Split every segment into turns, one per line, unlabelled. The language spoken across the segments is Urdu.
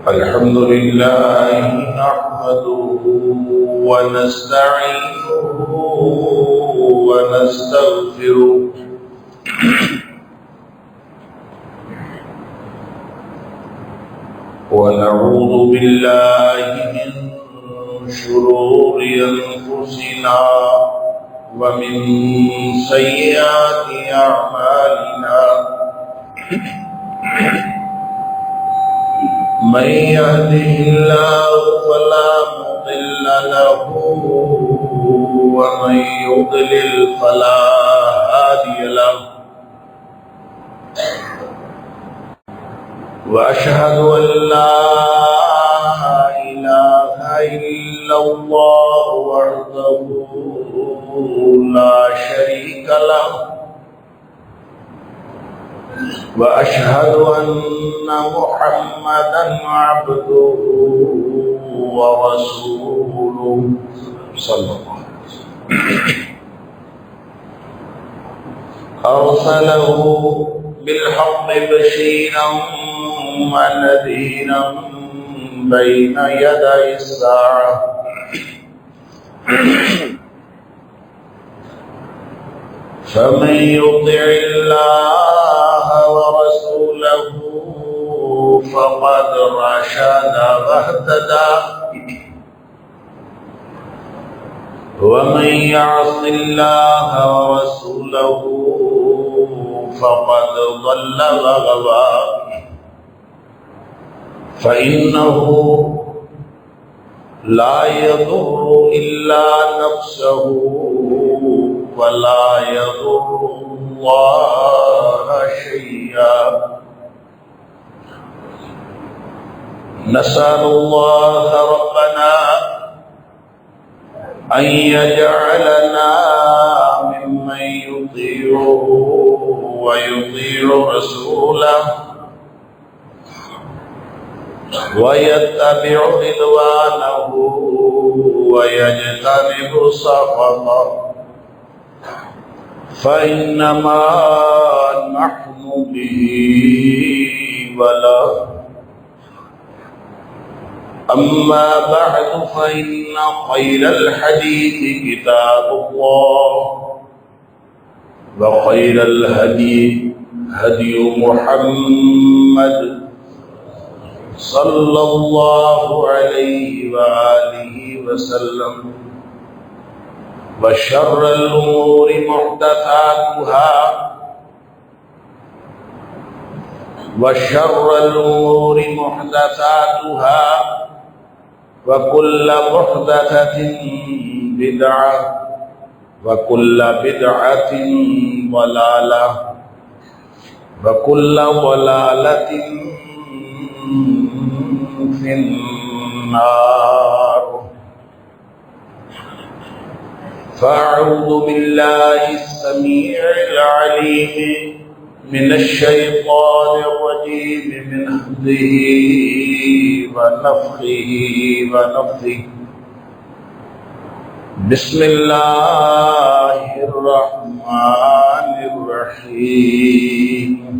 الحمد لله نحمده ونستعينه ونستغفره ونعوذ بالله من شرور أنفسنا ومن سيئات أعمالنا من يهده الله فلا مضل له ومن يضلل فلا هادي له وأشهد أن لا إله إلا الله وحده لا شريك له وأشهد أن محمدا عبده ورسوله صلى الله عليه وسلم أرسله بالحق بشيرا ونذيرا بين يدي الساعة فمن يطع الله ورسوله فقد رشد واهتدى ومن يعص الله ورسوله فقد ضل وغوى فإنه لا يضر إلا نفسه ولا يضر الله شيئا نسأل الله ربنا أن يجعلنا ممن يطيعه ويطيع رسوله ويتبع رضوانه ويجتنب سخطه فإنما نحن به وله أما بعد فإن خير الحديث كتاب الله وخير الهدي هدي محمد صلى الله عليه وآله وسلم وشر الأمور محدثاتها وكل محدثة بدعة وكل بدعة ضلالة وكل ضلالة في النار فأعوذ بالله السميع العليم من الشيطان الرجيم من همزه ونفخه ونفثه بسم الله الرحمن الرحيم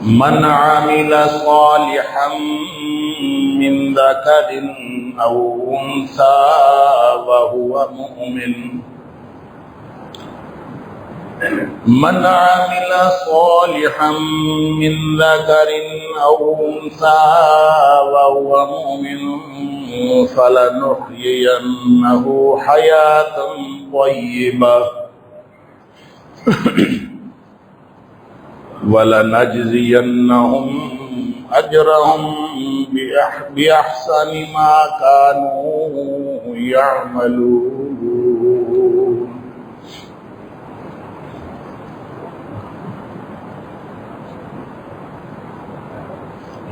من عمل صالحا من ذكر أو أنثى وهو مؤمن من عمل صالحا من ذكر أو أنثى وهو مؤمن فلنحيينه حياة طيبة وَلَنَجْزِيَنَّهُمْ أَجْرَهُمْ بِأَحْسَنِ مَا كَانُوا يَعْمَلُونَ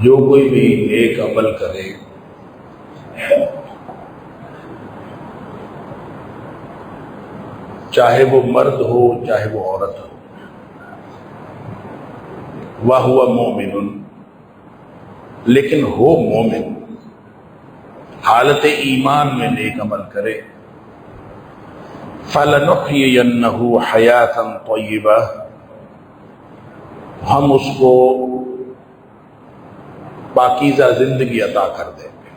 جو کوئی بھی ایک عمل کرے چاہے وہ مرد ہو چاہے وہ عورت ہو وَهُوَ مُؤْمِنٌ لیکن ہو مومن حالت ایمان میں نیک عمل کرے فَلَنُحْيِيَنَّهُ حَيَاةً طَيِّبَةً ہم اس کو پاکیزہ زندگی عطا کر دیں گے۔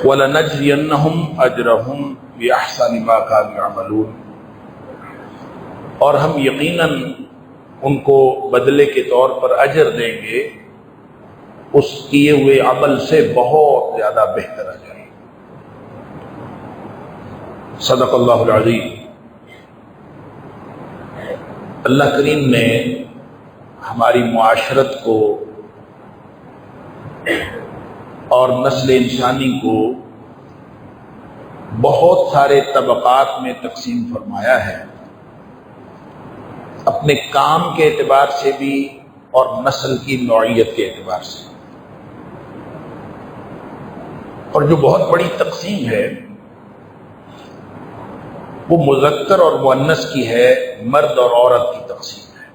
وَلَنَجْزِيَنَّهُمْ أَجْرَهُمْ بِأَحْسَنِ مَا كَانُوا يَعْمَلُونَ، اور ہم یقیناً ان کو بدلے کے طور پر اجر دیں گے اس کیے ہوئے عمل سے بہت زیادہ بہتر اجر۔ صدق اللہ العظیم۔ اللہ کریم نے ہماری معاشرت کو اور نسل انسانی کو بہت سارے طبقات میں تقسیم فرمایا ہے، اپنے کام کے اعتبار سے بھی اور نسل کی نوعیت کے اعتبار سے۔ اور جو بہت بڑی تقسیم ہے وہ مذکر اور مؤنث کی ہے، مرد اور عورت کی تقسیم ہے۔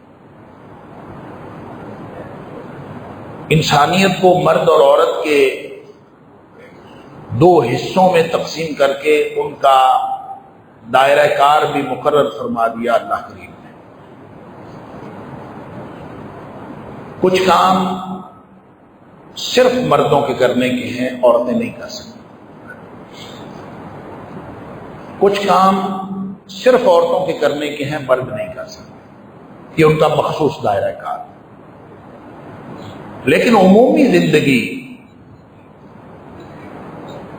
انسانیت کو مرد اور عورت کے دو حصوں میں تقسیم کر کے ان کا دائرہ کار بھی مقرر فرما دیا اللہ کریم نے۔ کچھ کام صرف مردوں کے کرنے کے ہیں، عورتیں نہیں کر سکتی۔ کچھ کام صرف عورتوں کے کرنے کے ہیں، مرد نہیں کر سکتے، یہ ان کا مخصوص دائرہ کار۔ لیکن عمومی زندگی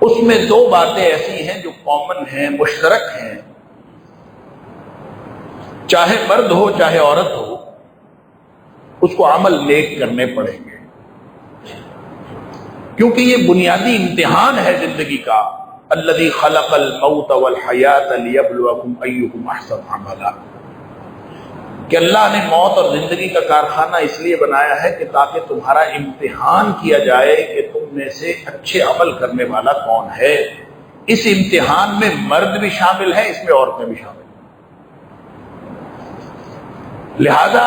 اس میں دو باتیں ایسی ہیں جو کامن ہیں، مشترک ہیں، چاہے مرد ہو چاہے عورت ہو، اس کو عمل نیک کرنے پڑیں گے، کیونکہ یہ بنیادی امتحان ہے زندگی کا۔ الذی خلق الموت والحیات لیبلوکم ایکم احسن عملا، کہ اللہ نے موت اور زندگی کا کارخانہ اس لیے بنایا ہے کہ تاکہ تمہارا امتحان کیا جائے کہ تم میں سے اچھے عمل کرنے والا کون ہے۔ اس امتحان میں مرد بھی شامل ہے، اس میں عورتیں بھی شامل ہیں۔ لہذا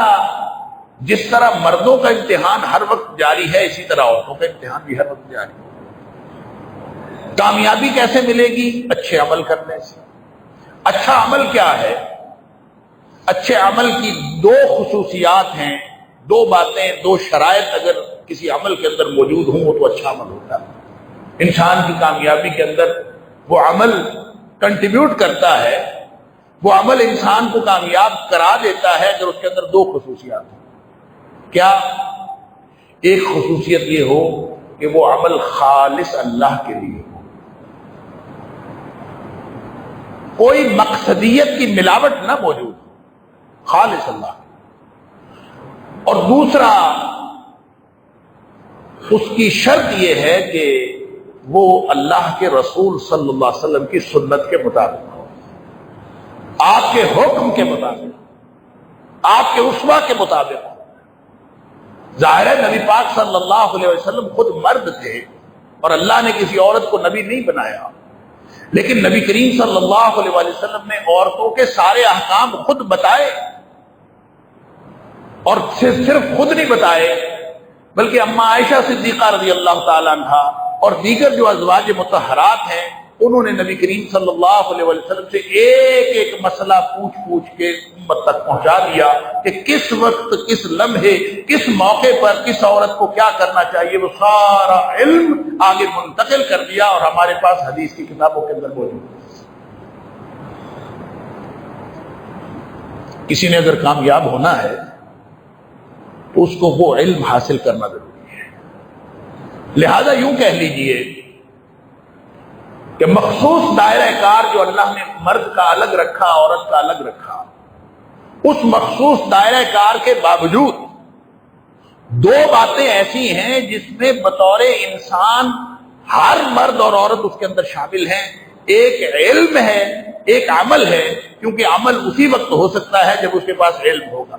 جس طرح مردوں کا امتحان ہر وقت جاری ہے، اسی طرح عورتوں کا امتحان بھی ہر وقت جاری ہے۔ کامیابی کیسے ملے گی؟ اچھے عمل کرنے سے۔ اچھا عمل کیا ہے؟ اچھے عمل کی دو خصوصیات ہیں، دو باتیں، دو شرائط اگر کسی عمل کے اندر موجود ہوں تو اچھا عمل ہوتا ہے۔ انسان کی کامیابی کے اندر وہ عمل کنٹریبیوٹ کرتا ہے، وہ عمل انسان کو کامیاب کرا دیتا ہے اگر اس کے اندر دو خصوصیات ہیں۔ کیا؟ ایک خصوصیت یہ ہو کہ وہ عمل خالص اللہ کے لیے ہو، کوئی مقصدیت کی ملاوٹ نہ موجود ہو، خالص اللہ۔ اور دوسرا اس کی شرط یہ ہے کہ وہ اللہ کے رسول صلی اللہ علیہ وسلم کی سنت کے مطابق ہو، آپ کے حکم کے مطابق، آپ کے اسوہ کے مطابق ہو۔ ظاہر ہے نبی پاک صلی اللہ علیہ وسلم خود مرد تھے اور اللہ نے کسی عورت کو نبی نہیں بنایا، لیکن نبی کریم صلی اللہ علیہ وسلم نے عورتوں کے سارے احکام خود بتائے، اور صرف خود نہیں بتائے بلکہ اما عائشہ صدیقہ رضی اللہ تعالی عنہا اور دیگر جو ازواج مطہرات ہیں انہوں نے نبی کریم صلی اللہ علیہ وسلم سے ایک ایک مسئلہ پوچھ کے امت تک پہنچا دیا کہ کس وقت، کس لمحے، کس موقع پر کس عورت کو کیا کرنا چاہیے، وہ سارا علم آگے منتقل کر دیا اور ہمارے پاس حدیث کی کتابوں کے اندر موجود ہے۔ کسی نے اگر کامیاب ہونا ہے تو اس کو وہ علم حاصل کرنا ضروری ہے۔ لہذا یوں کہہ لیجئے کہ مخصوص دائرہ کار جو اللہ نے مرد کا الگ رکھا، عورت کا الگ رکھا، اس مخصوص دائرہ کار کے باوجود دو باتیں ایسی ہیں جس میں بطور انسان ہر مرد اور عورت اس کے اندر شامل ہیں۔ ایک علم ہے، ایک عمل ہے، کیونکہ عمل اسی وقت ہو سکتا ہے جب اس کے پاس علم ہوگا۔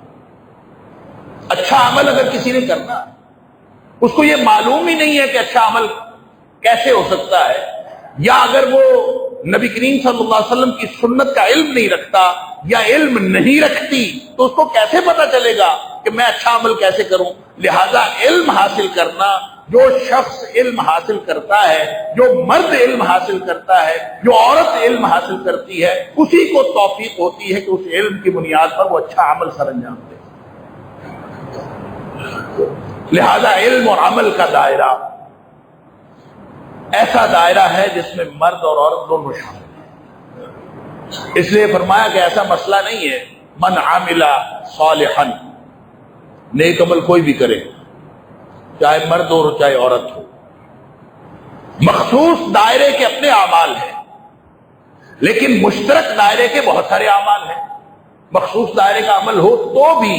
اچھا عمل اگر کسی نے کرنا اس کو یہ معلوم ہی نہیں ہے کہ اچھا عمل کیسے ہو سکتا ہے، یا اگر وہ نبی کریم صلی اللہ علیہ وسلم کی سنت کا علم نہیں رکھتا یا علم نہیں رکھتی تو اس کو کیسے پتا چلے گا کہ میں اچھا عمل کیسے کروں؟ لہذا علم حاصل کرنا، جو شخص علم حاصل کرتا ہے، جو مرد علم حاصل کرتا ہے، جو عورت علم حاصل کرتی ہے، اسی کو توفیق ہوتی ہے کہ اس علم کی بنیاد پر وہ اچھا عمل سر انجام دے۔ لہذا علم اور عمل کا دائرہ ایسا دائرہ ہے جس میں مرد اور عورت دونوں شامل ہیں۔ اس لیے فرمایا کہ ایسا مسئلہ نہیں ہے من عامل صالحا، نیک عمل کوئی بھی کرے، چاہے مرد ہو چاہے عورت ہو، مخصوص دائرے کے اپنے اعمال ہیں لیکن مشترک دائرے کے بہت سارے اعمال ہیں۔ مخصوص دائرے کا عمل ہو تو بھی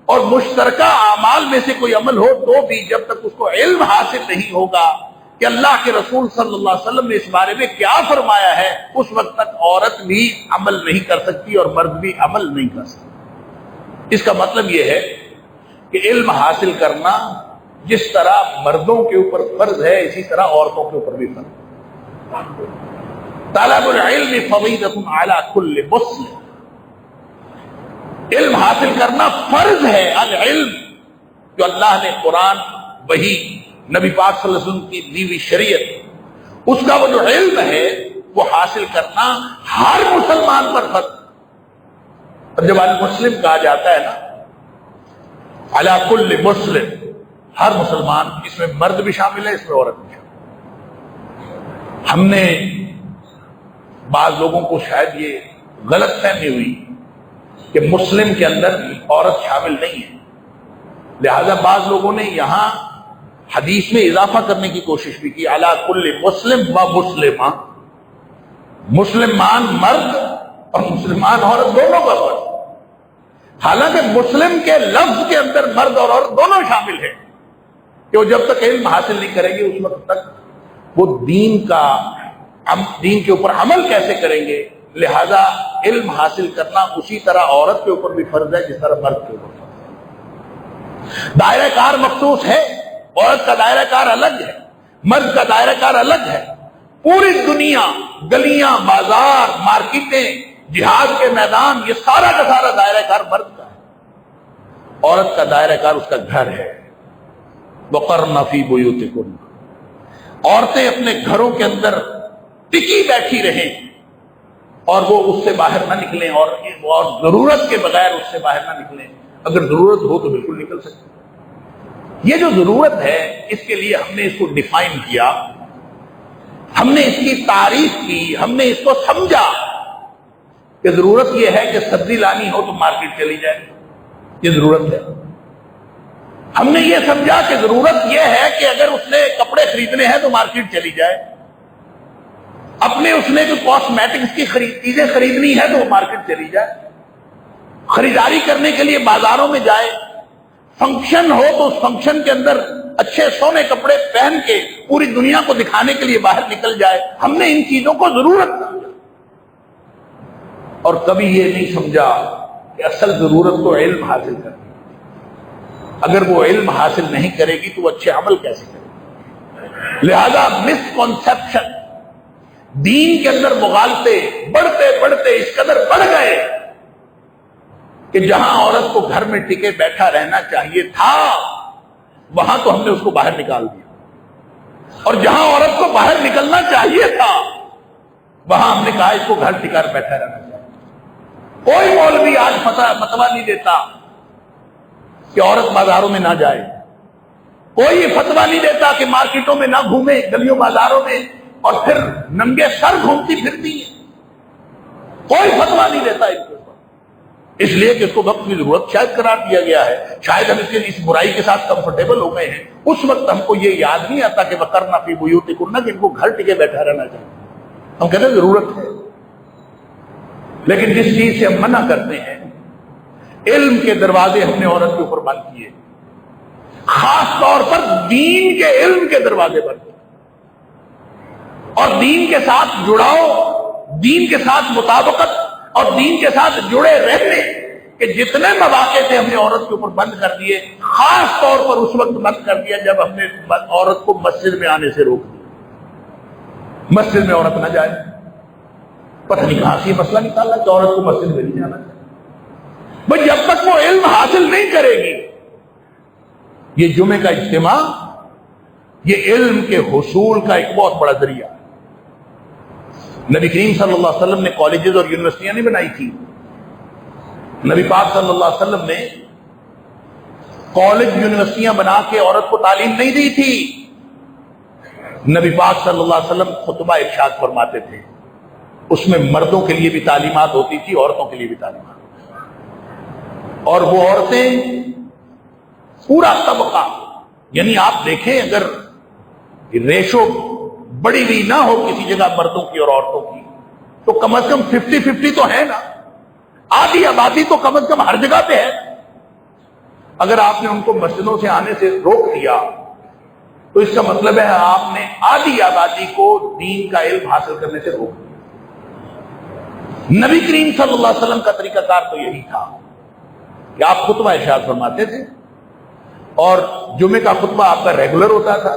اور مشترکہ اعمال میں سے کوئی عمل ہو تو بھی، جب تک اس کو علم حاصل نہیں ہوگا کہ اللہ کے رسول صلی اللہ علیہ وسلم نے اس بارے میں کیا فرمایا ہے، اس وقت تک عورت بھی عمل نہیں کر سکتی اور مرد بھی عمل نہیں کر سکتا۔ اس کا مطلب یہ ہے کہ علم حاصل کرنا جس طرح مردوں کے اوپر فرض ہے اسی طرح عورتوں کے اوپر بھی فرض ہے۔ طلب العلم فریضۃ علی کل مسلم، علم حاصل کرنا فرض ہے۔ العلم جو اللہ نے قرآن، وحی، نبی پاک صلی اللہ علیہ وسلم کی دی ہوئی شریعت، اس کا وہ جو علم ہے وہ حاصل کرنا ہر مسلمان پر فرض ہے۔ اور جب المسلم کہا جاتا ہے نا، علی کل مسلم، ہر مسلمان، اس میں مرد بھی شامل ہے، اس میں عورت بھی شامل ہے۔ ہم نے بعض لوگوں کو شاید یہ غلط فہمی ہوئی کہ مسلم کے اندر عورت شامل نہیں ہے، لہذا بعض لوگوں نے یہاں حدیث میں اضافہ کرنے کی کوشش بھی کی، علی کل مسلم و مسلمہ، مسلمان مرد اور مسلمان عورت دونوں کا فرض۔ حالانکہ مسلم کے لفظ کے اندر مرد اور عورت دونوں شامل ہیں، کہ وہ جب تک علم حاصل نہیں کریں گے اس وقت تک وہ دین کے اوپر عمل کیسے کریں گے؟ لہذا علم حاصل کرنا اسی طرح عورت کے اوپر بھی فرض ہے جس طرح مرد کے اوپر فرض ہے۔ دائرہ کار مخصوص ہے، عورت کا دائرہ کار الگ ہے، مرد کا دائرہ کار الگ ہے۔ پوری دنیا، گلیاں، بازار، مارکیٹیں، جہاد کے میدان، یہ سارا کا سارا دائرہ کار مرد کا ہے۔ عورت کا دائرہ کار اس کا گھر ہے۔ وَقَرْنَ فِي بُيُوتِكُنَّ، عورتیں اپنے گھروں کے اندر ٹکی بیٹھی رہیں اور وہ اس سے باہر نہ نکلیں، اور ضرورت کے بغیر اس سے باہر نہ نکلیں۔ اگر ضرورت ہو تو بالکل نکل سکتے۔ یہ جو ضرورت ہے اس کے لیے ہم نے اس کو ڈیفائن کیا، ہم نے اس کی تعریف کی، ہم نے اس کو سمجھا کہ ضرورت یہ ہے کہ سبزی لانی ہو تو مارکیٹ چلی جائے، یہ ضرورت ہے۔ ہم نے یہ سمجھا کہ ضرورت یہ ہے کہ اگر اس نے کپڑے خریدنے ہیں تو مارکیٹ چلی جائے، اپنے اس نے جو کاسمیٹکس کی چیزیں خریدنی ہے تو وہ مارکیٹ چلی جائے، خریداری کرنے کے لیے بازاروں میں جائے، فنکشن ہو تو اس فنکشن کے اندر اچھے سونے کپڑے پہن کے پوری دنیا کو دکھانے کے لیے باہر نکل جائے۔ ہم نے ان چیزوں کو ضرورت سمجھا اور کبھی یہ نہیں سمجھا کہ اصل ضرورت تو علم حاصل کرنی۔ اگر وہ علم حاصل نہیں کرے گی تو وہ اچھے عمل کیسے کرے گی؟ لہذا مسکنسپشن، دین کے اندر مغالطے بڑھتے بڑھتے اس قدر بڑھ گئے کہ جہاں عورت کو گھر میں ٹکے بیٹھا رہنا چاہیے تھا وہاں تو ہم نے اس کو باہر نکال دیا، اور جہاں عورت کو باہر نکلنا چاہیے تھا وہاں ہم نے کہا اس کو گھر ٹکا بیٹھا رہنا چاہیے۔ کوئی مولوی آج فتویٰ نہیں دیتا کہ عورت بازاروں میں نہ جائے، کوئی فتویٰ نہیں دیتا کہ مارکیٹوں میں نہ گھومے، گلیوں بازاروں میں اور پھر ننگے سر گھومتی پھرتی ہے، کوئی فتویٰ نہیں دیتا ان کے اوپر، اس لیے کہ اس کو وقت کی ضرورت شاید قرار دیا گیا ہے، شاید ہم اس برائی کے ساتھ کمفرٹیبل ہو گئے ہیں۔ اس وقت ہم کو یہ یاد نہیں آتا کہ وَقَرْنَ فِي بُيُوتِكُنَّ، کہ ان کو گھر ٹکے بیٹھا رہنا چاہیے۔ ہم کہتے ہیں ضرورت ہے، لیکن جس چیز سے ہم منع کرتے ہیں، علم کے دروازے ہم نے عورت کے اوپر بند کیے، خاص طور پر دین کے علم کے دروازے بند کیے، اور دین کے ساتھ جڑاؤ، دین کے ساتھ مطابقت اور دین کے ساتھ جڑے رہنے کہ جتنے مواقع تھے ہم نے عورت کے اوپر بند کر دیے، خاص طور پر اس وقت بند کر دیا جب ہم نے عورت کو مسجد میں آنے سے روک دیا۔ مسجد میں عورت نہ جائے، پتہ نہیں کہاں سے یہ مسئلہ نکالا کہ عورت کو مسجد میں نہیں جانا چاہیے۔ بھئی جب تک وہ علم حاصل نہیں کرے گی، یہ جمعے کا اجتماع یہ علم کے حصول کا ایک بہت بڑا ذریعہ ہے۔ نبی کریم صلی اللہ علیہ وسلم نے کالجز اور یونیورسٹیاں نہیں بنائی تھی، نبی پاک صلی اللہ علیہ وسلم نے کالج یونیورسٹیاں بنا کے عورت کو تعلیم نہیں دی تھی. نبی پاک صلی اللہ علیہ وسلم خطبہ ارشاد فرماتے تھے، اس میں مردوں کے لیے بھی تعلیمات ہوتی تھی، عورتوں کے لیے بھی تعلیمات ہوتی تھی. اور وہ عورتیں پورا طبقہ، یعنی آپ دیکھیں اگر ریشو بڑی ہوئی نہ ہو کسی جگہ مردوں کی اور عورتوں کی، تو کم از کم 50-50 تو ہے نا. آدھی آبادی تو کم از کم ہر جگہ پہ ہے. اگر آپ نے ان کو مسجدوں سے آنے سے روک دیا تو اس کا مطلب ہے آپ نے آدھی آبادی کو دین کا علم حاصل کرنے سے روک دیا. نبی کریم صلی اللہ علیہ وسلم کا طریقہ کار تو یہی تھا کہ آپ خطبہ ارشاد فرماتے تھے، اور جمعے کا خطبہ آپ کا ریگولر ہوتا تھا.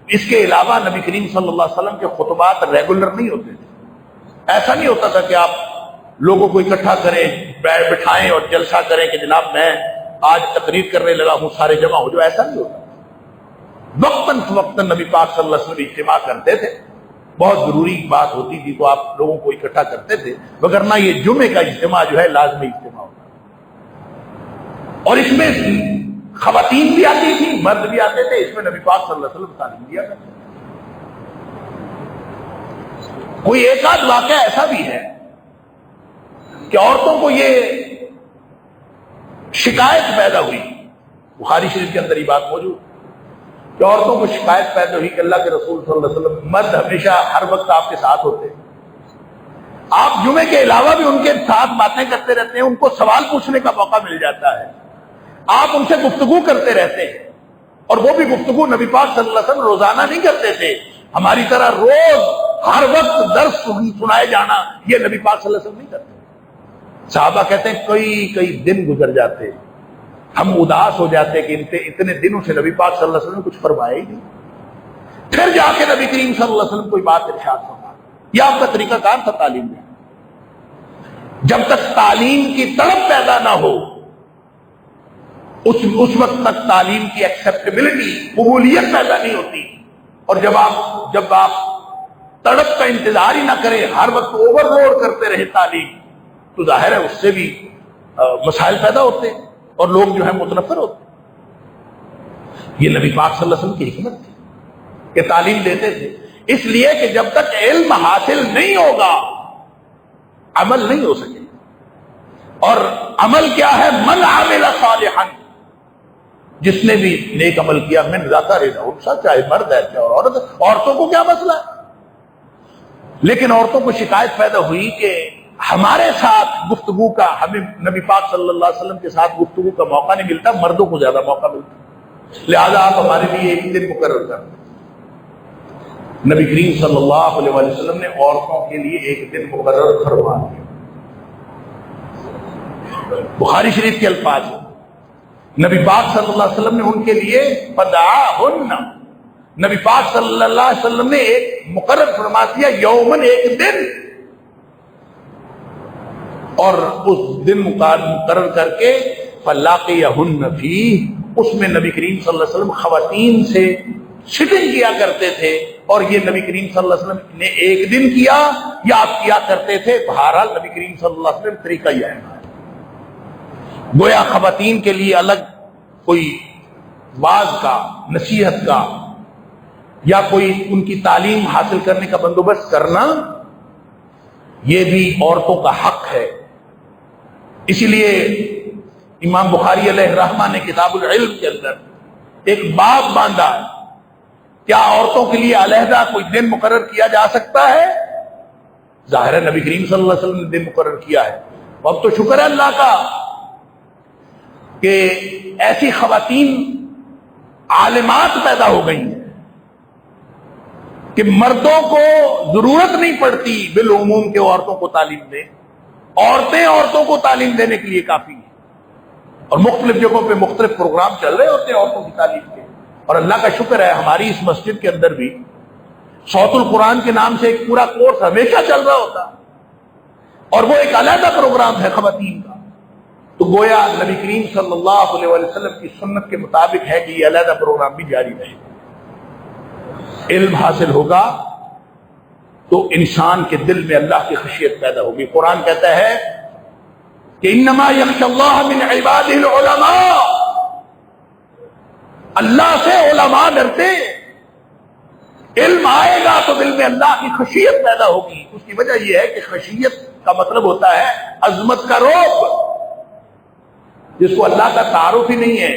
اس کے علاوہ نبی کریم صلی اللہ علیہ وسلم کے خطبات ریگولر نہیں ہوتے تھے. ایسا نہیں ہوتا تھا کہ آپ لوگوں کو اکٹھا کریں، بٹھائیں اور جلسہ کریں کہ جناب میں آج تقریر کرنے لگا ہوں، سارے جمع ہو جو. ایسا نہیں ہوتا. وقتاً فوقتاً نبی پاک صلی اللہ علیہ وسلم اجتماع کرتے تھے. بہت ضروری بات ہوتی تھی تو آپ لوگوں کو اکٹھا کرتے تھے، وگرنہ یہ جمعے کا اجتماع جو ہے لازمی اجتماع ہوتا. اور اس میں خواتین بھی آتی تھی، مرد بھی آتے تھے. اس میں نبی پاک صلی اللہ علیہ وسلم تعلیم دیا کرتے تھے. کوئی ایک آدھ واقعہ ایسا بھی ہے کہ عورتوں کو یہ شکایت پیدا ہوئی، بخاری شریف کے اندر یہ بات موجود کہ عورتوں کو شکایت پیدا ہوئی کہ اللہ کے رسول صلی اللہ علیہ وسلم مرد ہمیشہ ہر وقت آپ کے ساتھ ہوتے ہیں، آپ جمعے کے علاوہ بھی ان کے ساتھ باتیں کرتے رہتے ہیں، ان کو سوال پوچھنے کا موقع مل جاتا ہے، آپ ان سے گفتگو کرتے رہتے ہیں. اور وہ بھی گفتگو نبی پاک صلی اللہ علیہ وسلم روزانہ نہیں کرتے تھے. ہماری طرح روز ہر وقت درس سنائے جانا یہ نبی پاک صلی اللہ علیہ وسلم نہیں کرتے. صحابہ کہتے ہیں کئی دن گزر جاتے، ہم اداس ہو جاتے کہ اتنے دنوں سے نبی پاک صلی اللہ علیہ وسلم نے کچھ فرمایا ہی نہیں. پھر جا کے نبی کریم صلی اللہ علیہ وسلم کوئی بات ارشاد فرمایا. یہ آپ کا طریقہ کار تھا تعلیم میں. جب تک تعلیم کی طلب پیدا نہ ہو اس وقت تک تعلیم کی ایکسیپٹیبلٹی، قبولیت پیدا نہیں ہوتی. اور جب آپ تڑپ کا انتظار ہی نہ کریں، ہر وقت اوور لوڈ کرتے رہے تعلیم، تو ظاہر ہے اس سے بھی مسائل پیدا ہوتے ہیں اور لوگ جو ہے متنفر ہوتے ہیں. یہ نبی پاک صلی اللہ علیہ وسلم کی حکمت تھی کہ تعلیم دیتے تھے، اس لیے کہ جب تک علم حاصل نہیں ہوگا عمل نہیں ہو سکے. اور عمل کیا ہے؟ من عمل صالحا، جس نے بھی نیک عمل کیا، من ذکر او انثی، چاہے مرد ہے چاہے عورت. عورتوں کو کیا مسئلہ ہے؟ لیکن عورتوں کو شکایت پیدا ہوئی کہ ہمارے ساتھ گفتگو کا، ہمیں نبی پاک صلی اللہ علیہ وسلم کے ساتھ گفتگو کا موقع نہیں ملتا، مردوں کو زیادہ موقع ملتا، لہذا آپ ہمارے لیے ایک دن مقرر کر دیں. نبی کریم صلی اللہ علیہ وسلم نے عورتوں کے لیے ایک دن مقرر فرما دیا. بخاری شریف کے الفاظ، نبی پاک صلی اللہ علیہ وسلم نے ان کے لیے فدعاہن، نبی پاک صلی اللہ علیہ وسلم نے ایک مقرر فرما دیا، یومن، ایک دن. اور اس دن مقرر کر کے فلاقیہن فیہ، اس میں نبی کریم صلی اللہ علیہ وسلم خواتین سے سٹنگ کیا کرتے تھے. اور یہ نبی کریم صلی اللہ علیہ وسلم نے ایک دن کیا یا آپ کیا کرتے تھے، بہرحال نبی کریم صلی اللہ علیہ وسلم طریقہ یہ ہے. گویا خواتین کے لیے الگ کوئی واعظ کا، نصیحت کا یا کوئی ان کی تعلیم حاصل کرنے کا بندوبست کرنا، یہ بھی عورتوں کا حق ہے. اسی لیے امام بخاری علیہ الرحمہ نے کتاب العلم کے اندر ایک باب باندھا ہے، کیا عورتوں کے لیے علیحدہ کوئی دن مقرر کیا جا سکتا ہے؟ ظاہر ہے نبی کریم صلی اللہ علیہ وسلم نے دن مقرر کیا ہے. اب تو شکر ہے اللہ کا کہ ایسی خواتین عالمات پیدا ہو گئی ہیں کہ مردوں کو ضرورت نہیں پڑتی بالعموم کہ عورتوں کو تعلیم دیں. عورتیں عورتوں کو تعلیم دینے کے لیے کافی ہیں، اور مختلف جگہوں پہ مختلف پروگرام چل رہے ہوتے ہیں عورتوں کی تعلیم کے. اور اللہ کا شکر ہے ہماری اس مسجد کے اندر بھی صوت القرآن کے نام سے ایک پورا کورس ہمیشہ چل رہا ہوتا، اور وہ ایک علیحدہ پروگرام ہے خواتین کا. تو گویا نبی کریم صلی اللہ علیہ وسلم کی سنت کے مطابق ہے کہ یہ علیحدہ پروگرام بھی جاری رہے. علم حاصل ہوگا تو انسان کے دل میں اللہ کی خشیت پیدا ہوگی. قرآن کہتا ہے کہ انما یخشی اللہ من عبادہ العلماء، اللہ سے علماء ڈرتے، علم آئے گا تو دل میں اللہ کی خشیت پیدا ہوگی۔ اس کی وجہ یہ ہے کہ خشیت کا مطلب ہوتا ہے عظمت کا رعب۔ جس کو اللہ کا تعارف ہی نہیں ہے،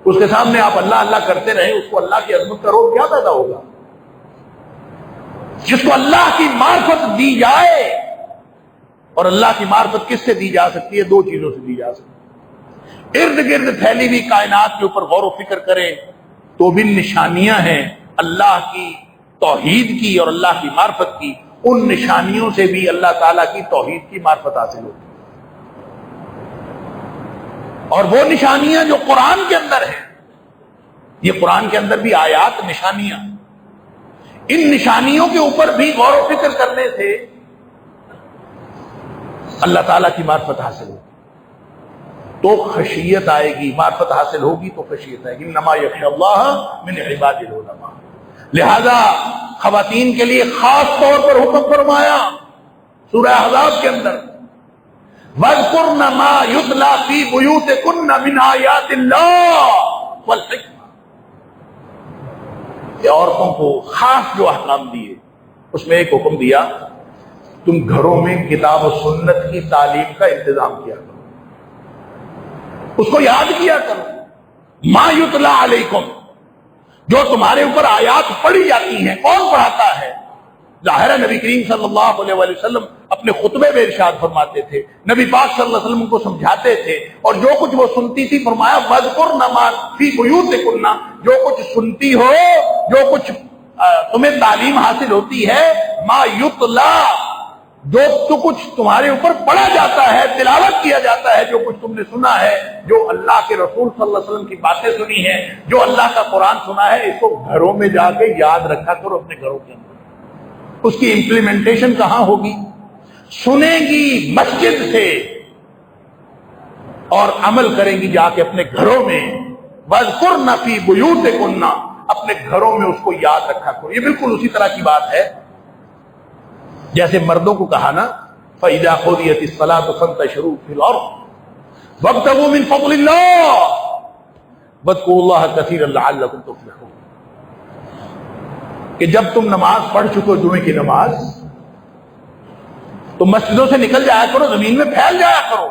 اس کے سامنے آپ اللہ اللہ کرتے رہیں، اس کو اللہ کی عظمت کا رعب کیا پیدا ہوگا؟ جس کو اللہ کی معرفت دی جائے، اور اللہ کی معرفت کس سے دی جا سکتی ہے؟ دو چیزوں سے دی جا سکتی ہے۔ ارد گرد پھیلی ہوئی کائنات کے اوپر غور و فکر کریں تو بھی نشانیاں ہیں اللہ کی توحید کی اور اللہ کی معرفت کی۔ ان نشانیوں سے بھی اللہ تعالیٰ کی توحید کی معرفت حاصل ہوتی ہے، اور وہ نشانیاں جو قرآن کے اندر ہیں، یہ قرآن کے اندر بھی آیات نشانیاں، ان نشانیوں کے اوپر بھی غور و فکر کرنے سے اللہ تعالیٰ کی معرفت حاصل ہوگی تو خشیت آئے گی، معرفت حاصل ہوگی تو خشیت آئے گی۔ انما یخشی اللہ من عباد العلماء۔ لہذا خواتین کے لیے خاص طور پر حکم فرمایا سورہ احزاب کے اندر، وَاذْكُرْنَ مَا يُتْلَى فِي بُيُوتِكُنَّ مِنْ آيَاتِ اللَّهِ وَالْحِكْمَةِ۔ کہ عورتوں کو خاص جو احکام دیے اس میں ایک حکم دیا، تم گھروں میں کتاب و سنت کی تعلیم کا انتظام کیا کرو، اس کو یاد کیا کرو۔ ما یتلا علیکم، جو تمہارے اوپر آیات پڑھی جاتی ہیں، کون پڑھاتا ہے؟ ظاہر ہے نبی کریم صلی اللہ علیہ وآلہ وسلم اپنے خطبے میں ارشاد فرماتے تھے، نبی پاک صلی اللہ علیہ وسلم کو سمجھاتے تھے، اور جو کچھ وہ سنتی تھی فرمایا وَاذْكُرْنَ مَا فِي بُيُوتِكُنَّ، جو کچھ سنتی ہو، جو کچھ تمہیں تعلیم حاصل ہوتی ہے، ما یتلا، جو کچھ تمہارے اوپر پڑھا جاتا ہے، تلاوت کیا جاتا ہے، جو کچھ تم نے سنا ہے، جو اللہ کے رسول صلی اللہ علیہ وسلم کی باتیں سنی ہیں، جو اللہ کا قرآن سنا ہے، اس کو گھروں میں جا کے یاد رکھا کرو اپنے گھروں کے اندر۔ اس کی امپلیمنٹیشن کہاں ہوگی؟ سنیں گی مسجد سے اور عمل کریں گی جا کے اپنے گھروں میں۔ وَاذْكُرْنَ فِي بُيُوتِكُنَّ، اپنے گھروں میں اس کو یاد رکھا کرو۔ یہ بالکل اسی طرح کی بات ہے جیسے مردوں کو کہا نا فَإِذَا قُضِيَتِ الصَّلَاةُ فَانتَشِرُوا فِي الْأَرْضِ وَابْتَغُوا مِنْ فَضْلِ اللَّهِ وَاذْكُرُوا اللَّهَ كَثِيرًا لَعَلَّكُمْ تُفْلِحُونَ، کہ جب تم نماز پڑھ چکو جمعے کی نماز تو مسجدوں سے نکل جایا کرو، زمین میں پھیل جایا کرو۔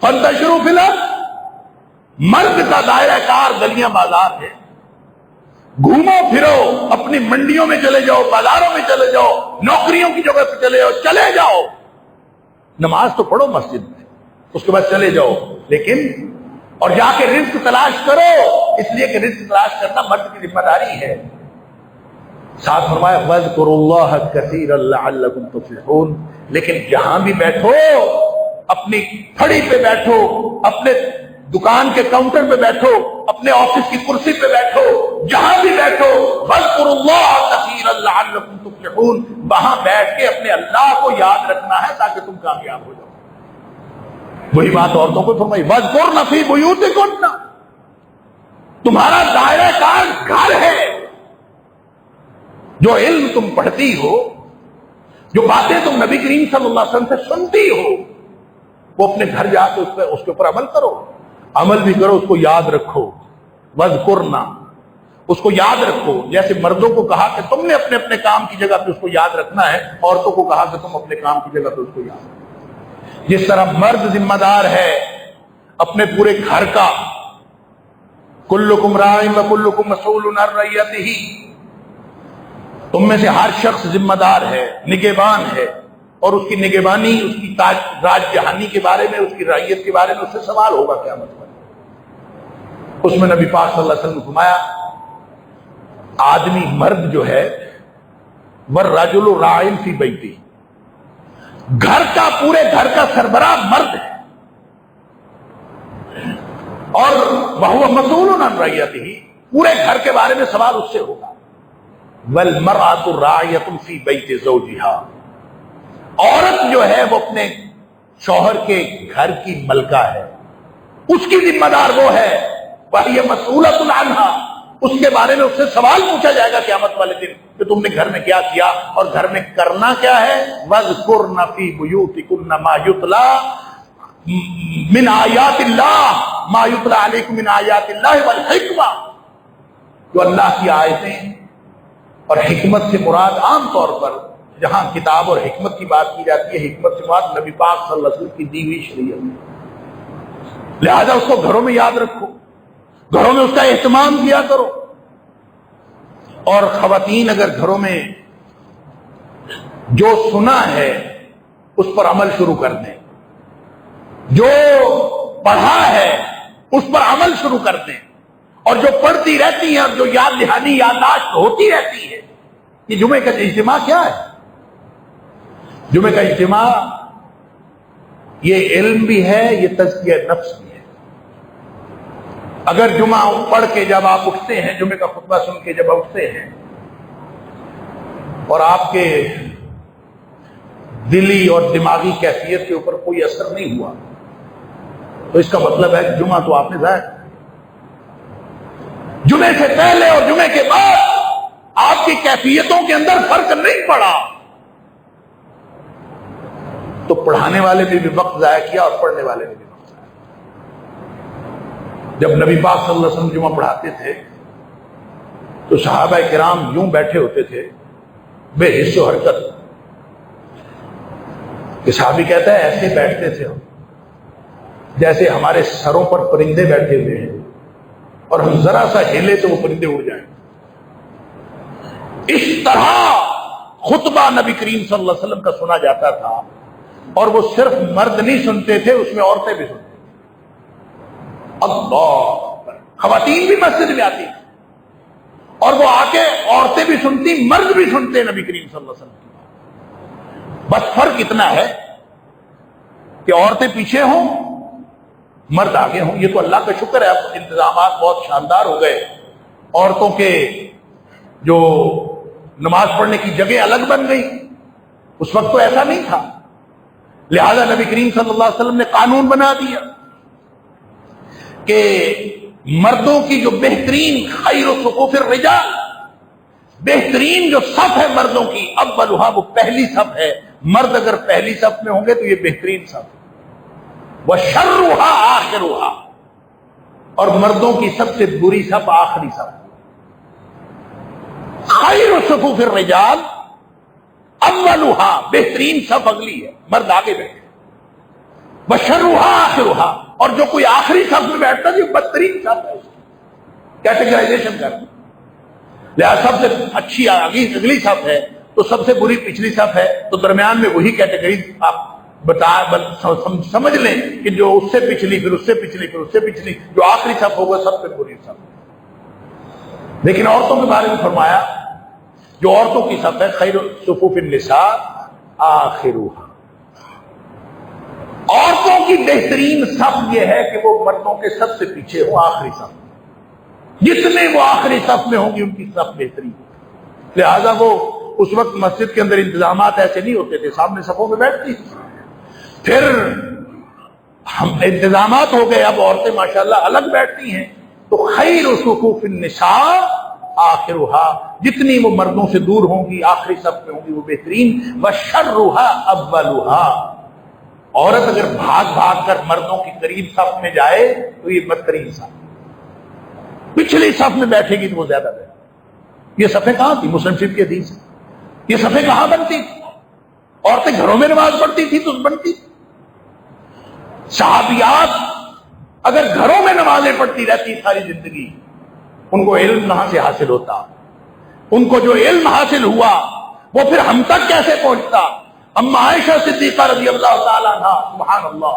فَانتَشِرُوا فِي الْأَرْضِ، مرد کا دائرہ کار گلیاں بازار ہے، گھومو پھرو، اپنی منڈیوں میں چلے جاؤ، بازاروں میں چلے جاؤ، نوکریوں کی جگہ پہ چلے جاؤ، چلے جاؤ، نماز تو پڑھو مسجد میں، اس کے بعد چلے جاؤ، لیکن اور جا کے رزق تلاش کرو، اس لیے کہ رزق تلاش کرنا مرد کی ذمہ داری ہے۔ ساتھ فرمایا وَاذْكُرُوا اللَّهَ كَثِيرًا لَعَلَّكُمْ تُفْلِحُونَ، لیکن جہاں بھی بیٹھو، اپنی پھڑی پہ بیٹھو، اپنے دکان کے کاؤنٹر پہ بیٹھو، اپنے آفس کی کرسی پہ بیٹھو، جہاں بھی بیٹھو، وَاذْكُرُوا اللَّهَ كَثِيرًا لَعَلَّكُمْ تُفْلِحُونَ، وہاں بیٹھ کے اپنے اللہ کو یاد رکھنا ہے تاکہ تم کامیاب ہو جاؤ۔ وہی بات عورتوں کو فرمائی وَاذْكُرْنَ فِي بُيُوتِكُنَّ، تمہارا دائرہ کار گھر ہے، جو علم تم پڑھتی ہو، جو باتیں تم نبی کریم صلی اللہ علیہ وسلم سے سنتی ہو، وہ اپنے گھر جا کے اس کے اوپر عمل کرو، عمل بھی کرو، اس کو یاد رکھو۔ وَاذْكُرْنَ، اس کو یاد رکھو، جیسے مردوں کو کہا کہ تم نے اپنے اپنے کام کی جگہ پہ اس کو یاد رکھنا ہے، عورتوں کو کہا کہ تم اپنے کام کی جگہ پہ اس کو یاد رکھو۔ جس طرح مرد ذمہ دار ہے اپنے پورے گھر کا، کلکم راع وکلکم مسئول عن رعیتہ، تم میں سے ہر شخص ذمہ دار ہے، نگہبان ہے، اور اس کی نگہبانی، اس کی راج جہانی کے بارے میں، اس کی رعیت کے بارے میں اس سے سوال ہوگا قیامت پر۔ اس میں نبی پاک صلی اللہ علیہ وسلم نے فرمایا آدمی مرد جو ہے وَالرَّجُلُ رَاعٍ فِي بَيْتِهِ، گھر کا، پورے گھر کا سربراہ مرد ہے، اور وَهُوَ مَسْئُولٌ عَن رَعِيَّتِهِ، پورے گھر کے بارے میں سوال اس سے ہوگا۔ وَالْمَرْأَةُ رَاعِيَةٌ فِي بَيْتِ زَوْجِهَا، عورت جو ہے وہ اپنے شوہر کے گھر کی ملکہ ہے، اس کی ذمہ دار وہ ہے، وَهِيَ مَسْئُولَةٌ عَنْهَا، اس کے بارے میں اس سے سوال پوچھا جائے گا قیامت والے دن کہ تم نے گھر میں کیا کیا اور گھر میں کرنا کیا ہے۔ وَاذْكُرْنَ فِي بُيُوتِكُنَّ مَا يُتْلَى، من آیات اللہ ما یتلا علیکم من آیات اللہ والحکمہ، جو اللہ کی آیتیں اور حکمت سے مراد عام طور پر جہاں کتاب اور حکمت کی بات کی جاتی ہے، حکمت سے مراد نبی پاک صلی اللہ علیہ وسلم کی دی ہوئی شریعت، لہذا اس کو گھروں میں یاد رکھو، گھروں میں اس کا اہتمام کیا کرو۔ اور خواتین اگر گھروں میں جو سنا ہے اس پر عمل شروع کر دیں، جو پڑھا ہے اس پر عمل شروع کر دیں، اور جو پڑھتی رہتی ہیں اور جو یاد دہانی یادداشت ہوتی رہتی ہے۔ یہ جمعے کا اجتماع کیا ہے؟ جمعے کا اجتماع یہ علم بھی ہے، یہ تزکیہ نفس بھی ہے۔ اگر جمعہ پڑھ کے جب آپ اٹھتے ہیں، جمعے کا خطبہ سن کے جب اٹھتے ہیں اور آپ کے دلی اور دماغی کیفیت کے اوپر کوئی اثر نہیں ہوا، تو اس کا مطلب ہے کہ جمعہ تو آپ نے ضائع کیا۔ جمعے سے پہلے اور جمعے کے بعد آپ کی کیفیتوں کے اندر فرق نہیں پڑا، تو پڑھانے والے نے بھی وقت ضائع کیا اور پڑھنے والے نے بھی وقت ضائع کیا۔ جب نبی پاک صلی اللہ علیہ وسلم جمعہ پڑھاتے تھے تو صحابہ کرام یوں بیٹھے ہوتے تھے بے حس و حرکت، کہ صحابی کہتا ہے ایسے بیٹھتے تھے ہم جیسے ہمارے سروں پر پرندے بیٹھے ہوئے ہیں اور ہم ذرا سا ہلے تو وہ پرندے اڑ جائیں۔ اس طرح خطبہ نبی کریم صلی اللہ علیہ وسلم کا سنا جاتا تھا، اور وہ صرف مرد نہیں سنتے تھے، اس میں عورتیں بھی سنتے تھے۔ اللہ اکبر، خواتین بھی مسجد میں آتی تھی اور وہ آ کے عورتیں بھی سنتی، مرد بھی سنتے نبی کریم صلی اللہ علیہ وسلم کی بات۔ بس فرق اتنا ہے کہ عورتیں پیچھے ہوں، مرد آگے ہوں۔ یہ تو اللہ کا شکر ہے، اب انتظامات بہت شاندار ہو گئے، عورتوں کے جو نماز پڑھنے کی جگہ الگ بن گئی، اس وقت تو ایسا نہیں تھا، لہذا نبی کریم صلی اللہ علیہ وسلم نے قانون بنا دیا کہ مردوں کی جو بہترین خیر و صفوف الرجال، بہترین جو صف ہے مردوں کی، اولھا، وہ پہلی صف ہے۔ مرد اگر پہلی صف میں ہوں گے تو یہ بہترین صف ہے۔ وشرھا آخرھا، اور مردوں کی سب سے بری صف آخری صف۔ خیر صفوف الرجال اولھا، بہترین صف اگلی ہے، مرد آگے بیٹھے۔ وشرھا آخرھا، اور جو کوئی آخری صف میں بیٹھتا ہے یہ بدترین صف ہے، کیٹیگرائزیشن کرنا۔ لہذا سب سے اچھی اگلی صف ہے تو سب سے بری پچھلی صف ہے، تو درمیان میں وہی کیٹیگری آپ سمجھ لیں کہ جو اس سے پچھلی، پھر اس سے پچھلی، پھر اس سے پچھلی، جو آخری صف ہوگا سب سے بری صف۔ لیکن عورتوں کے بارے میں فرمایا جو عورتوں کی صف ہے، خیر صفوف النساء آخرھا، عورتوں کی بہترین صف یہ ہے کہ وہ مردوں کے سب سے پیچھے ہو، آخری صف۔ جتنے وہ آخری صف میں ہوں گی ان کی صف بہترین۔ لہذا وہ اس وقت مسجد کے اندر انتظامات ایسے نہیں ہوتے تھے، سامنے صفوں میں بیٹھتی، پھر ہم انتظامات ہو گئے، اب عورتیں ماشاءاللہ الگ بیٹھتی ہیں، تو خیر صفوف النساء آخرھا، جتنی وہ مردوں سے دور ہوں گی، آخری صف میں ہوں گی، وہ بہترین۔ وشرھا اولھا، عورت اگر بھاگ بھاگ کر مردوں کی قریب صف میں جائے تو یہ بدترین صف، پچھلی صف میں بیٹھے گی تو وہ زیادہ بہتر۔ یہ صفیں کہاں تھی؟ مسلم شریف کی حدیث ہے۔ یہ صفیں کہاں بنتی تھی؟ عورتیں گھروں میں نماز پڑھتی تھی تو بنتی تھی۔ صحابیات اگر گھروں میں نمازیں پڑھتی رہتی ساری زندگی، ان کو علم کہاں سے حاصل ہوتا؟ ان کو جو علم حاصل ہوا وہ پھر ہم تک کیسے پہنچتا؟ اما عائشہ صدیقہ رضی اللہ تعالی عنہا، سبحان اللہ،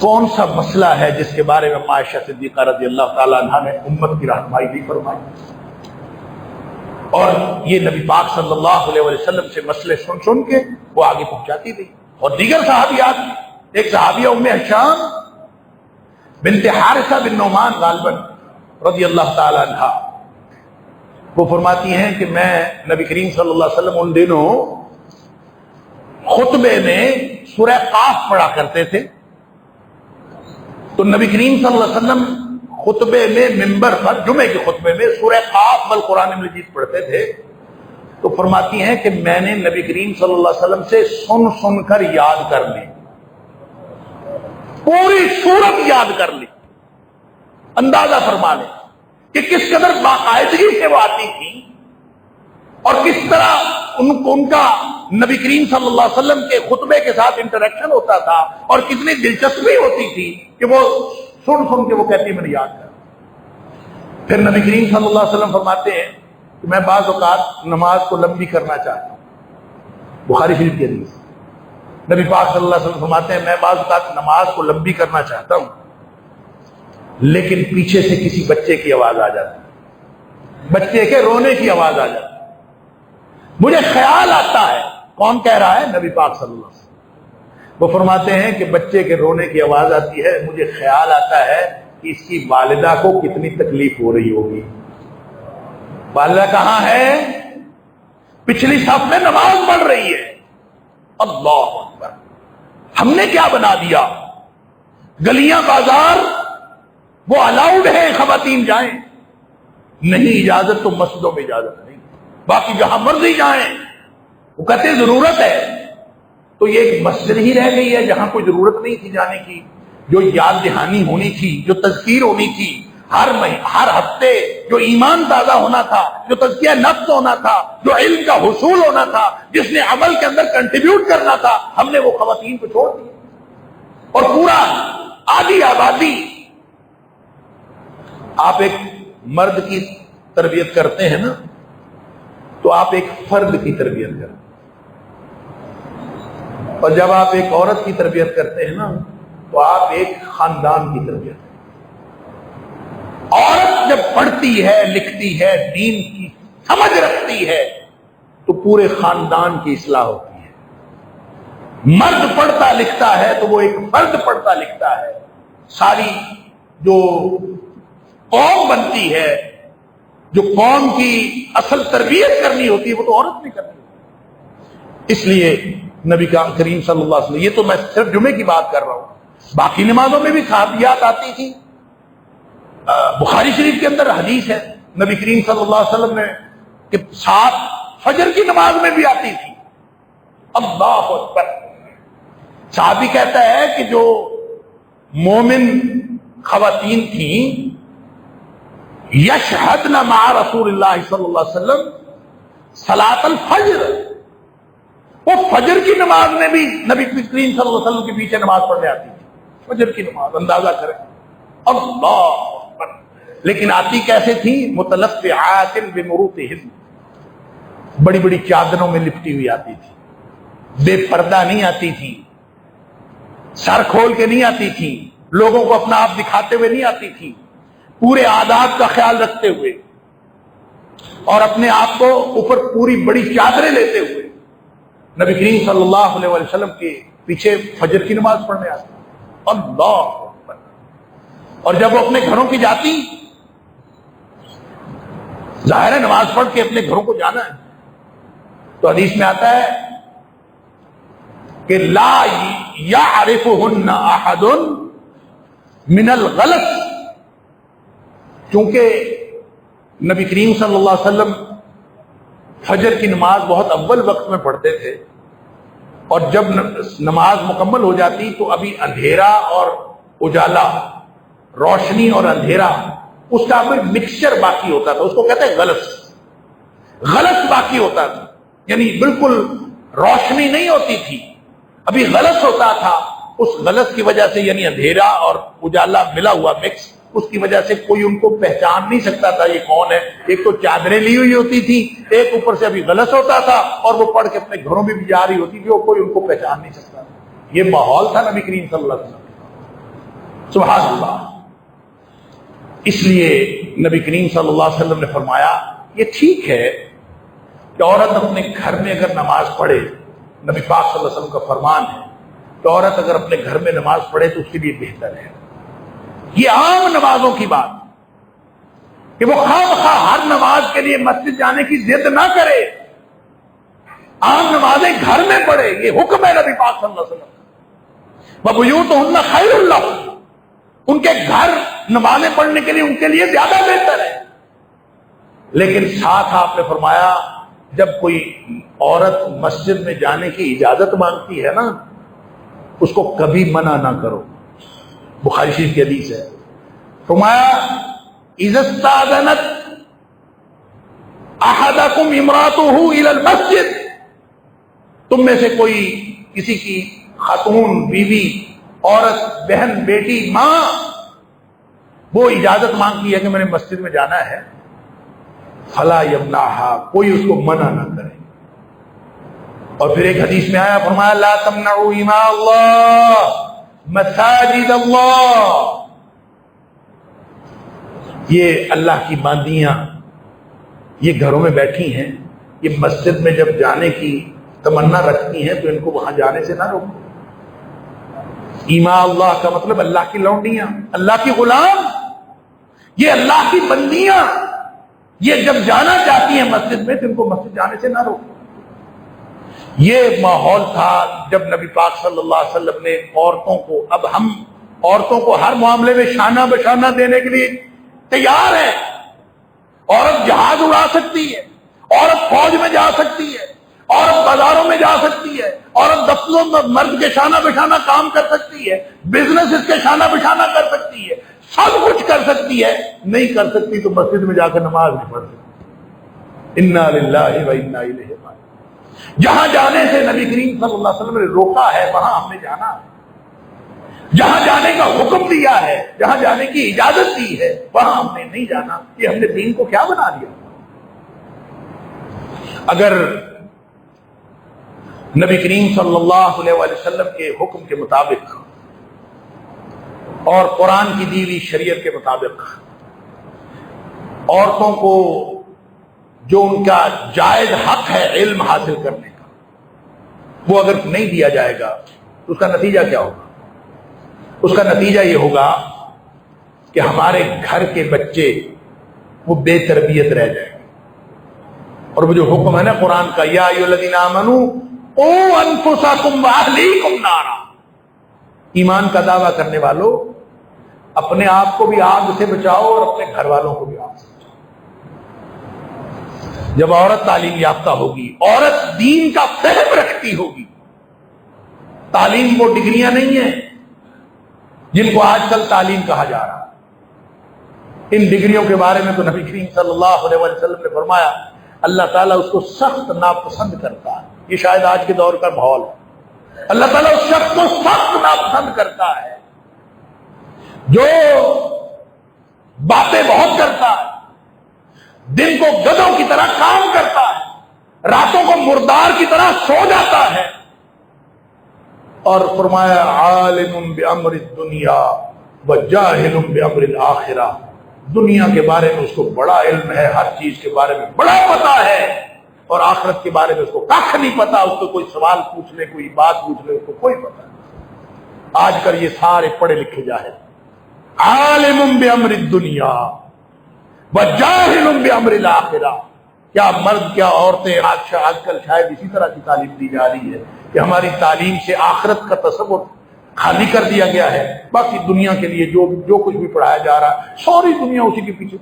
کون سا مسئلہ ہے جس کے بارے میں اما عائشہ صدیقہ رضی اللہ تعالی عنہا نے امت کی رہنمائی بھی فرمائی، اور یہ نبی پاک صلی اللہ علیہ وسلم سے مسئلے سن سن کے وہ آگے پہنچاتی گئی۔ اور دیگر صحابیات، ایک صحابیہ ام حشام بنت حارثہ بن نعمان غالباً رضی اللہ تعالی عنہا، وہ فرماتی ہیں کہ میں نبی کریم صلی اللہ علیہ وسلم ان دنوں خطبے میں سورہ قاف پڑھا کرتے تھے، تو نبی کریم صلی اللہ علیہ وسلم خطبے میں منبر پر جمعے کے خطبے میں سورہ قاف والقرآن مجید پڑھتے تھے، تو فرماتی ہیں کہ میں نے نبی کریم صلی اللہ علیہ وسلم سے سن سن کر یاد کر لی۔ پوری صورت یاد کر لی، اندازہ فرما لیں کہ کس قدر باقاعدگی سے وہ آتی تھی اور کس طرح ان کا نبی کریم صلی اللہ علیہ وسلم کے خطبے کے ساتھ انٹریکشن ہوتا تھا اور کتنی دلچسپی ہوتی تھی کہ وہ سن کے وہ کہتی میں نے یاد کر۔ پھر نبی کریم صلی اللہ علیہ وسلم فرماتے ہیں کہ میں بعض اوقات نماز کو لمبی کرنا چاہتا ہوں، بخاری شریف کی حدیث۔ نبی پاک صلی اللہ علیہ وسلم فرماتے ہیں میں بعض اوقات نماز کو لمبی کرنا چاہتا ہوں لیکن پیچھے سے کسی بچے کی آواز آ جاتی ہے، بچے کے رونے کی آواز آ جاتی ہے، مجھے خیال آتا ہے۔ کون کہہ رہا ہے؟ نبی پاک صلی اللہ علیہ وسلم۔ وہ فرماتے ہیں کہ بچے کے رونے کی آواز آتی ہے، مجھے خیال آتا ہے کہ اس کی والدہ کو کتنی تکلیف ہو رہی ہوگی۔ والدہ کہاں ہے؟ پچھلی صف میں نماز پڑھ رہی ہے۔ اللہ اکبر! ہم نے کیا بنا دیا؟ گلیاں بازار وہ الاؤڈ ہے خواتین جائیں، نہیں اجازت تو مسجدوں میں اجازت نہیں، باقی جہاں مرضی جائیں۔ وہ کہتے ضرورت ہے تو یہ ایک مسجد ہی رہ گئی ہے جہاں کوئی ضرورت نہیں تھی جانے کی، جو یاد دہانی ہونی تھی، جو تذکیر ہونی تھی، ہر ہفتے جو ایمان تازہ ہونا تھا، جو تزکیہ نفس ہونا تھا، جو علم کا حصول ہونا تھا، جس نے عمل کے اندر کنٹریبیوٹ کرنا تھا، ہم نے وہ خواتین کو چھوڑ دیا اور پورا آدھی آبادی۔ آپ ایک مرد کی تربیت کرتے ہیں نا تو آپ ایک فرد کی تربیت کرتے ہیں، اور جب آپ ایک عورت کی تربیت کرتے ہیں نا تو آپ ایک خاندان کی تربیت کرتے ہیں۔ عورت جب پڑھتی ہے، لکھتی ہے، دین کی سمجھ رکھتی ہے تو پورے خاندان کی اصلاح ہوتی ہے۔ مرد پڑھتا لکھتا ہے تو وہ ایک فرد پڑھتا لکھتا ہے، ساری جو قوم بنتی ہے، جو قوم کی اصل تربیت کرنی ہوتی ہے وہ تو عورت نے کرنی ہوتی ہے۔ اس لیے نبی کریم صلی اللہ علیہ وسلم، یہ تو میں صرف جمعے کی بات کر رہا ہوں، باقی نمازوں میں بھی صحابیات آتی تھی۔ بخاری شریف کے اندر حدیث ہے نبی کریم صلی اللہ علیہ وسلم نے کہ ساتھ فجر کی نماز میں بھی آتی تھی۔ اللہ اکبر! صحابی کہتا ہے کہ جو مومن خواتین تھیں یشہدن مع رسول اللہ صلی اللہ علیہ وسلم صلاۃ الفجر، وہ فجر کی نماز میں بھی نبی کریم صلی اللہ علیہ وسلم کے پیچھے نماز پڑھنے آتی تھی۔ فجر کی نماز، اندازہ کریں، اللہ اکبر! لیکن آتی کیسے تھی؟ متلفعات بمروطہن، بڑی بڑی چادروں میں لپٹی ہوئی آتی تھی، بے پردہ نہیں آتی تھی، سر کھول کے نہیں آتی تھی، لوگوں کو اپنا آپ دکھاتے ہوئے نہیں آتی تھی، پورے آداب کا خیال رکھتے ہوئے اور اپنے آپ کو اوپر پوری بڑی چادریں لیتے ہوئے نبی کریم صلی اللہ علیہ وسلم کے پیچھے فجر کی نماز پڑھنے آتی۔ اللہ اکبر! اور جب وہ اپنے گھروں کی جاتی، ظاہر ہے نماز پڑھ کے اپنے گھروں کو جانا ہے، تو حدیث میں آتا ہے کہ لا یعرفہن احد من الغلط، چونکہ نبی کریم صلی اللہ علیہ وسلم فجر کی نماز بہت اول وقت میں پڑھتے تھے، اور جب نماز مکمل ہو جاتی تو ابھی اندھیرا اور اجالا، روشنی اور اندھیرا، اس کا کوئی مکسچر باقی ہوتا تھا، اس کو کہتے ہیں غلط باقی ہوتا تھا، یعنی بالکل روشنی نہیں ہوتی تھی، ابھی غلط ہوتا تھا۔ اس غلط کی وجہ سے، یعنی اندھیرا اور اجالا ملا ہوا مکس، اس کی وجہ سے کوئی ان کو پہچان نہیں سکتا تھا یہ کون ہے۔ ایک تو چادریں لی ہوئی ہوتی تھی، ایک اوپر سے ابھی غلط ہوتا تھا، اور وہ پڑھ کے اپنے گھروں میں بھی جا رہی ہوتی تھی، اور کوئی ان کو پہچان نہیں سکتا تھا۔ یہ ماحول تھا نبی کریم صلی اللہ علیہ وسلم۔ سبحان اللہ! اس لیے نبی کریم صلی اللہ علیہ وسلم نے فرمایا یہ ٹھیک ہے کہ عورت اپنے گھر میں اگر نماز پڑھے، نبی پاک صلی اللہ علیہ وسلم کا فرمان ہے کہ عورت اگر اپنے گھر میں نماز پڑھے تو اس کے لیے بہتر ہے۔ یہ عام نمازوں کی بات کہ وہ خواہ ہر نماز کے لیے مسجد جانے کی ضد نہ کرے، عام نمازیں گھر میں پڑھے، یہ حکم ہے نبی پاک صلی اللہ علیہ وسلم۔ وَبُيُوتُهُنَّ خَيْرٌ لَهُنَّ، ان کے گھر نمازیں پڑھنے کے لیے ان کے لیے زیادہ بہتر ہے۔ لیکن ساتھ آپ نے فرمایا جب کوئی عورت مسجد میں جانے کی اجازت مانگتی ہے نا، اس کو کبھی منع نہ کرو، بخاری شریف کی حدیث ہے. فرمایا اذا استاذنت احدکم امرأته الى المسجد، تم میں سے کوئی کسی کی خاتون، بیوی، عورت، بہن، بیٹی، ماں وہ اجازت مانگتی ہے کہ میں نے مسجد میں جانا ہے، فلا یمنعها، کوئی اس کو منع نہ کرے. اور پھر ایک حدیث میں آیا، فرمایا لا تمنعوا اماء اللہ مساجد اللہ. یہ اللہ کی باندیاں یہ گھروں میں بیٹھی ہیں، یہ مسجد میں جب جانے کی تمنا رکھتی ہیں تو ان کو وہاں جانے سے نہ روکو. ایما اللہ کا مطلب اللہ کی لونڈیاں، اللہ کی غلام، یہ اللہ کی بندیاں، یہ جب جانا چاہتی ہیں مسجد میں تو ان کو مسجد جانے سے نہ روکو. یہ ماحول تھا جب نبی پاک صلی اللہ علیہ وسلم نے عورتوں کو، اب ہم عورتوں کو ہر معاملے میں شانہ بشانہ دینے کے لیے تیار ہیں. عورت جہاز اڑا سکتی ہے، عورت فوج میں جا سکتی ہے، عورت بازاروں میں جا سکتی ہے، عورت دفتروں میں مرد کے شانہ بشانہ کام کر سکتی ہے، بزنس اس کے شانہ بشانہ کر سکتی ہے، سب کچھ کر سکتی ہے. نہیں کر سکتی تو مسجد میں جا کر نماز نہیں پڑھ سکتی. انا للہ و انا الیہ راجعون. جہاں جانے سے نبی کریم صلی اللہ علیہ وسلم نے روکا ہے وہاں ہم نے جانا ہے. جہاں جانے کا حکم دیا ہے، جہاں جانے کی اجازت دی ہے وہاں ہم نے نہیں جانا. یہ ہم نے دین کو کیا بنا دیا؟ اگر نبی کریم صلی اللہ علیہ وسلم کے حکم کے مطابق اور قرآن کی دی ہوئی شریعت کے مطابق عورتوں کو جو ان کا جائز حق ہے علم حاصل کرنے کا، وہ اگر نہیں دیا جائے گا تو اس کا نتیجہ کیا ہوگا؟ اس کا نتیجہ یہ ہوگا کہ ہمارے گھر کے بچے وہ بے تربیت رہ جائیں گے. اور وہ جو حکم ہے نا قرآن کا، یا ایھا الذین آمنوا قوا انفسکم واہلیکم نارا، ایمان کا دعویٰ کرنے والوں اپنے آپ کو بھی آگ سے بچاؤ اور اپنے گھر والوں کو بھی آگ سے بچاؤ. جب عورت تعلیم یافتہ ہوگی، عورت دین کا فہم رکھتی ہوگی، تعلیم وہ ڈگریاں نہیں ہیں جن کو آج کل تعلیم کہا جا رہا. ان ڈگریوں کے بارے میں تو نبی کریم صلی اللہ علیہ وسلم نے فرمایا اللہ تعالیٰ اس کو سخت ناپسند کرتا ہے. یہ شاید آج کے دور کا ماحول ہے. اللہ تعالیٰ اس شخص کو سخت ناپسند کرتا ہے جو باتیں بہت کرتا ہے، دن کو گدھوں کی طرح کام کرتا ہے، راتوں کو مردار کی طرح سو جاتا ہے. اور فرمایا عالم بامر الدنیا وجاہل بامر الاخرہ، دنیا کے بارے میں اس کو بڑا علم ہے، ہر چیز کے بارے میں بڑا پتا ہے، اور آخرت کے بارے میں اس کو کچھ نہیں پتا. اس کو کوئی سوال پوچھ لے، کوئی بات پوچھ لے، اس کو کوئی پتا نہیں. آج کل یہ سارے پڑھے لکھے جاہل، عالم بامر الدنیا وجاہل بامر الاخرہ. کیا مرد کیا عورتیں آج کل شاید اسی طرح کی تعلیم دی جا رہی ہے کہ ہماری تعلیم سے آخرت کا تصور خالی کر دیا گیا ہے. باقی دنیا کے لیے جو کچھ بھی پڑھایا جا رہا ہے ساری دنیا اسی کے پیچھے.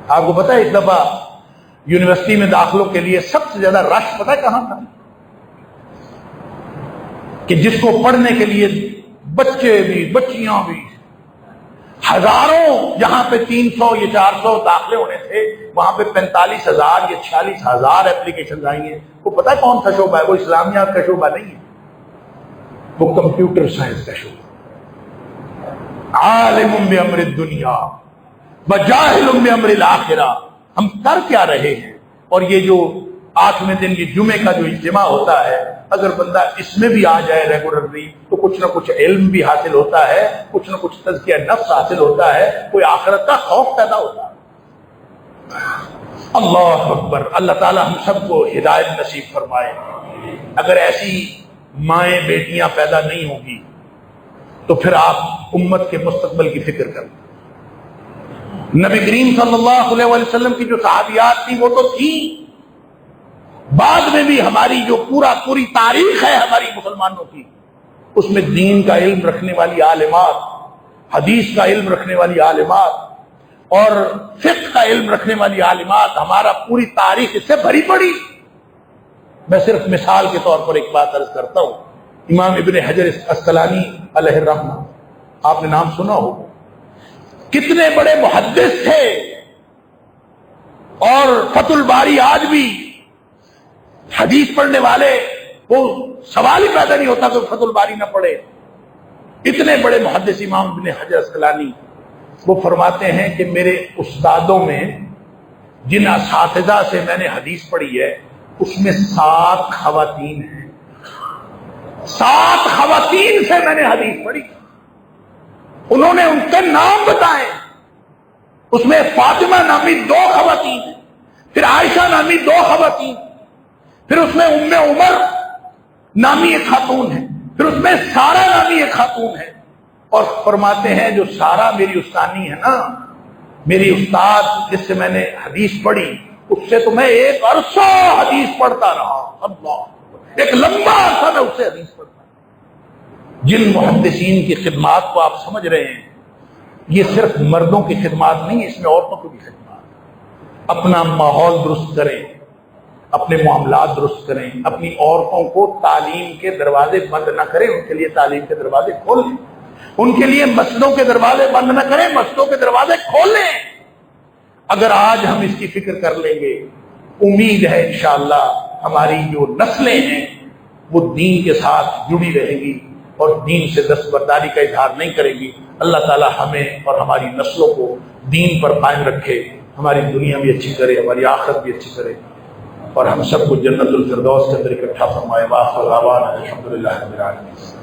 آپ کو پتا ہے اس دفعہ یونیورسٹی میں داخلوں کے لیے سب سے زیادہ رش پتا ہے کہاں تھا؟ کہ جس کو پڑھنے کے لیے بچے بھی بچیاں بھی ہزاروں، یہاں پہ 300 یا 400 داخلے ہونے تھے، وہاں پہ 45,000 یا 46,000 اپلیکیشن آئی ہیں. وہ پتا ہے کون سا شعبہ ہے؟ وہ اسلامیات کا شعبہ نہیں ہے، وہ کمپیوٹر سائنس کا شعبہ. عالم بامر الدنیا وجاہل بامر الاخرہ. ہم کر کیا رہے ہیں؟ اور یہ جو 8ویں دن یہ جمعے کا جو اجتماع ہوتا ہے، اگر بندہ اس میں بھی آ جائے ریگولرلی تو کچھ نہ کچھ علم بھی حاصل ہوتا ہے، کچھ نہ کچھ تزکیہ نفس حاصل ہوتا ہے، کوئی آخرت کا خوف پیدا ہوتا ہے. اللہ اکبر. اللہ تعالی ہم سب کو ہدایت نصیب فرمائے. اگر ایسی مائیں بیٹیاں پیدا نہیں ہوں گی تو پھر آپ امت کے مستقبل کی فکر کریں. نبی کریم صلی اللہ علیہ وسلم کی جو صحابیات تھی وہ تو تھی، بعد میں بھی ہماری جو پوری تاریخ ہے ہماری مسلمانوں کی، اس میں دین کا علم رکھنے والی عالمات، حدیث کا علم رکھنے والی عالمات اور فقہ کا علم رکھنے والی عالمات، ہمارا پوری تاریخ اس سے بھری پڑی. میں صرف مثال کے طور پر ایک بات عرض کرتا ہوں. امام ابن حجر اسقلانی علیہ الرحمہ آپ نے نام سنا ہو، کتنے بڑے محدث تھے، اور فتح الباری آج بھی حدیث پڑھنے والے وہ سوال ہی پیدا نہیں ہوتا کہ فتح الباری نہ پڑھے، اتنے بڑے محدث امام ابن حجر عسقلانی وہ فرماتے ہیں کہ میرے استادوں میں جن اساتذہ سے میں نے حدیث پڑھی ہے اس میں 7 خواتین ہیں، 7 خواتین سے میں نے حدیث پڑھی، انہوں نے ان کے نام بتائے، اس میں فاطمہ نامی 2 خواتین ہیں، پھر عائشہ نامی 2 خواتین، پھر اس میں ام عمر نامی ایک خاتون ہے، پھر اس میں سارہ نامی ایک خاتون ہے، اور فرماتے ہیں جو سارہ میری استانی ہے نا، میری استاد جس سے میں نے حدیث پڑھی، اس سے تو میں ایک عرصہ حدیث پڑھتا رہا، اللہ، ایک لمبا عرصہ میں اس سے حدیث پڑھتا رہا۔ جن محدثین کی خدمات کو آپ سمجھ رہے ہیں، یہ صرف مردوں کی خدمات نہیں، اس میں عورتوں کی بھی خدمات۔ اپنا ماحول درست کریں، اپنے معاملات درست کریں، اپنی عورتوں کو تعلیم کے دروازے بند نہ کریں، ان کے لیے تعلیم کے دروازے کھول لیں، ان کے لیے مسجدوں کے دروازے بند نہ کریں، مسجدوں کے دروازے کھول لیں۔ اگر آج ہم اس کی فکر کر لیں گے، امید ہے انشاءاللہ ہماری جو نسلیں ہیں وہ دین کے ساتھ جڑی رہیں گی اور دین سے دستبرداری کا اظہار نہیں کریں گی۔ اللہ تعالی ہمیں اور ہماری نسلوں کو دین پر قائم رکھے، ہماری دنیا بھی اچھی کرے، ہماری آخرت بھی اچھی کرے، اور ہم سب کو جنت الفردوس کے اندر اکٹھا فرمائے۔ وآخر دعوانا الحمدللہ رب العالمین۔